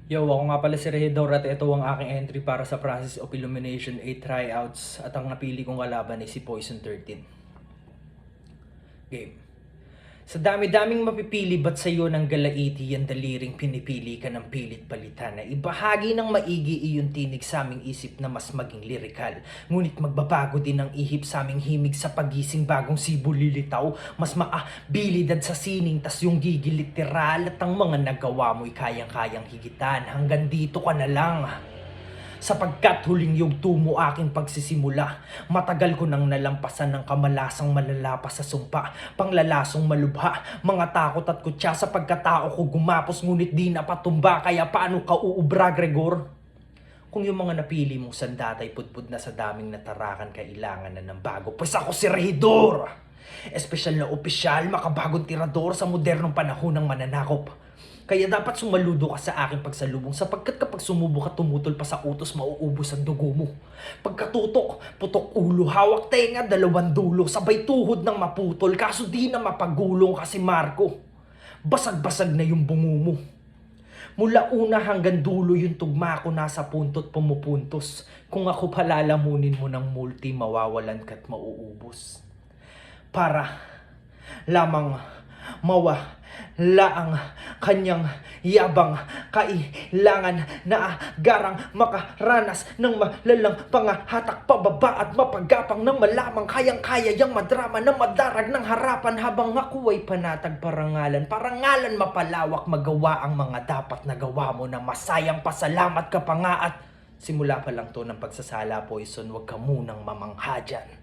Yo, ako nga pala si Rehedor at ito ang aking entry para sa Process of Illumination 8 tryouts at ang napili kong kalaban ay si Poison 13. Game. Sa dami-daming mapipili ba't sa'yo ng galaiti yan daliring pinipili ka ng pilit palitan na ibahagi ng maigi iyong tinig sa aming isip na mas maging lirikal. Ngunit magbabago din ang ihip sa aming himig sa pagising bagong sibo lilitaw. Mas maabilidad sa sining tas yung gigil literal at ang mga nagawa mo'y kayang-kayang higitan. Hanggang dito ka na lang. Sapagkat huling yugto mo aking pagsisimula. Matagal ko nang nalampasan ng kamalasang malalapas sa sumpa, panglalasong malubha, mga takot at kutya sa pagkatao ko gumapos ngunit di napatumba. Kaya paano ka uubra, Gregor? Kung yung mga napili mong sandatay pudpud na sa daming natarakan kailangan na ng bago, pues ako si Rehedor! Espesyal na opisyal, makabagong tirador sa modernong panahon ng mananakop. Kaya dapat sumaludo ka sa aking pagsalubong sapagkat kapag sumubok at tumutol pa sa utos, mauubos ang dugo mo. Pagkatutok, putok ulo, hawak tenga, dalawang dulo, sabay tuhod ng maputol, kaso di na mapagulong kasi Marco. Basag-basag na yung bungo mo. Mula una hanggang dulo yung tugma ko nasa punto't pumupuntos. Kung ako palalamunin mo ng multi, mawawalan ka't mauubos. Para lamang mawala ang kanyang yabang, kailangan na agarang makaranas ng malalang pangahatak pababa at mapagapang ng malamang kayang-kaya yang madrama na madarag ng harapan habang ako ay panatag parangalan. Parangalan mapalawak magawa ang mga dapat nagawa mo na masayang pasalamat ka pa nga at simula pa lang to ng pagsasala, Poison, wag ka munang mamangha dyan.